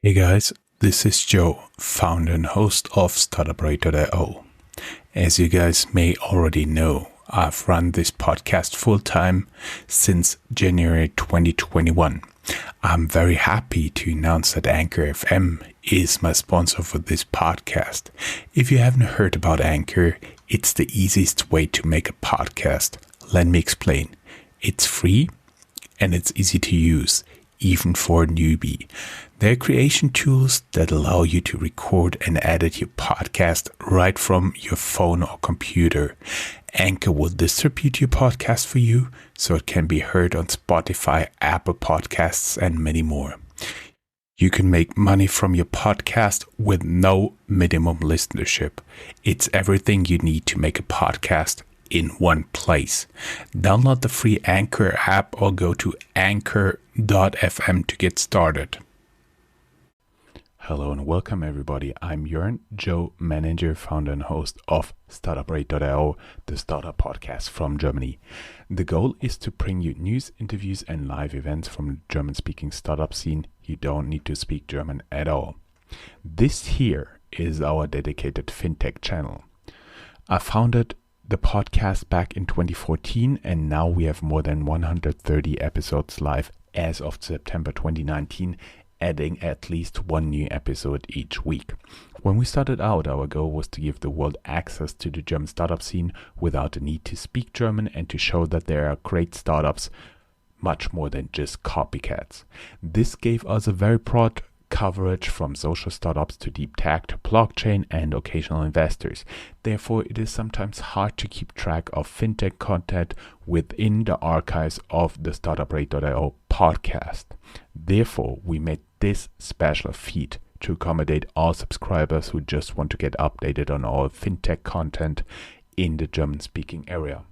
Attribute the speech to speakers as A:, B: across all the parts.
A: Hey guys, this is Joe, founder and host of Startuprad.io. As you guys may already know, I've run this podcast full-time since January 2021. I'm very happy to announce that Anchor FM is my sponsor for this podcast. If you haven't heard about Anchor, it's the easiest way to make a podcast. Let me explain. It's free and it's easy to use, even for a newbie. There are creation tools that allow you to record and edit your podcast right from your phone or computer. Anchor will distribute your podcast for you so it can be heard on Spotify, Apple Podcasts, and many more. You can make money from your podcast with no minimum listenership. It's everything you need to make a podcast in one place. Download the free Anchor app or go to anchor.fm to get started. Hello and welcome everybody. I'm Jörn, Joe, Menninger, founder and host of Startuprad.io, the startup podcast from Germany. The goal is to bring you news, interviews and live events from the German-speaking startup scene. You don't need to speak German at all. This here is our dedicated FinTech channel. I founded the podcast back in 2014 and now we have more than 130 episodes live as of September 2019, adding at least one new episode each week. When we started out, our goal was to give the world access to the German startup scene without the need to speak German and to show that there are great startups, much more than just copycats. This gave us a very broad coverage from social startups to deep tech to blockchain and occasional investors. Therefore, it is sometimes hard to keep track of fintech content within the archives of the Startuprad.io podcast. Therefore, we made this special feed to accommodate all subscribers who just want to get updated on all fintech content in the German-speaking area.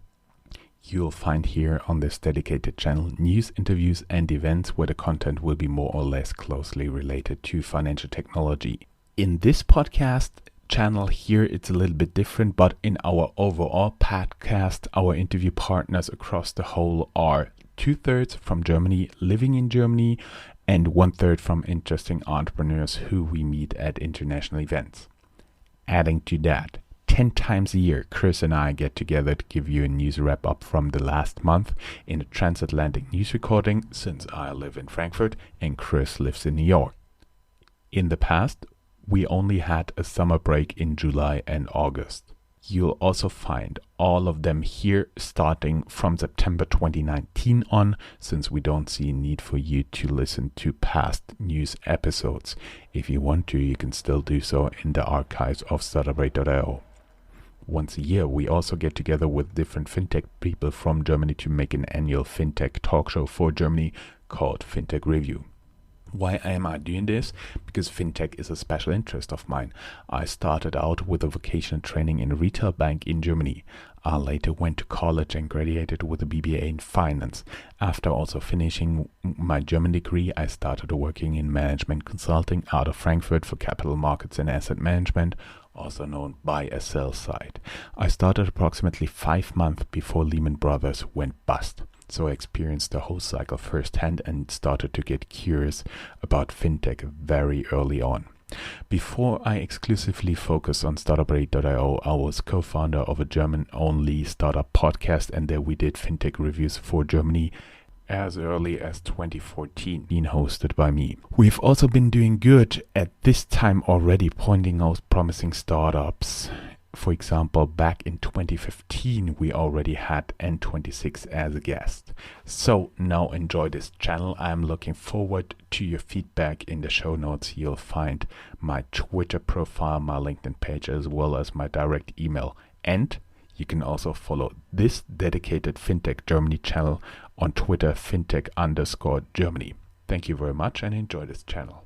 A: You'll find here on this dedicated channel news, interviews and events where the content will be more or less closely related to financial technology. In this podcast channel here, it's a little bit different, but in our overall podcast, our interview partners across the whole are 2/3 from Germany, living in Germany, and 1/3 from interesting entrepreneurs who we meet at international events. Adding to that, 10 times a year, Chris and I get together to give you a news wrap-up from the last month in a transatlantic news recording, since I live in Frankfurt and Chris lives in New York. In the past, we only had a summer break in July and August. You'll also find all of them here starting from September 2019 on, since we don't see a need for you to listen to past news episodes. If you want to, you can still do so in the archives of Startuprad.io. Once a year, we also get together with different fintech people from Germany to make an annual fintech talk show for Germany called FinTech Review. Why am I doing this? Because fintech is a special interest of mine. I started out with a vocational training in a retail bank in Germany. I later went to college and graduated with a BBA in finance. After also finishing my German degree, I started working in management consulting out of Frankfurt for capital markets and asset management, also known by a sell side. I started approximately 5 months before Lehman Brothers went bust. So I experienced the whole cycle firsthand and started to get curious about fintech very early on. Before I exclusively focused on Startuprad.io, I was co-founder of a German-only startup podcast, and there we did fintech reviews for Germany as early as 2014, being hosted by me. We've also been doing good at this time already, pointing out promising startups. For example, back in 2015, we already had N26 as a guest. So now enjoy this channel. I'm looking forward to your feedback. In the show notes, you'll find my Twitter profile, my LinkedIn page, as well as my direct email. And you can also follow this dedicated FinTech Germany channel on Twitter, FinTech_Germany. Thank you very much and enjoy this channel.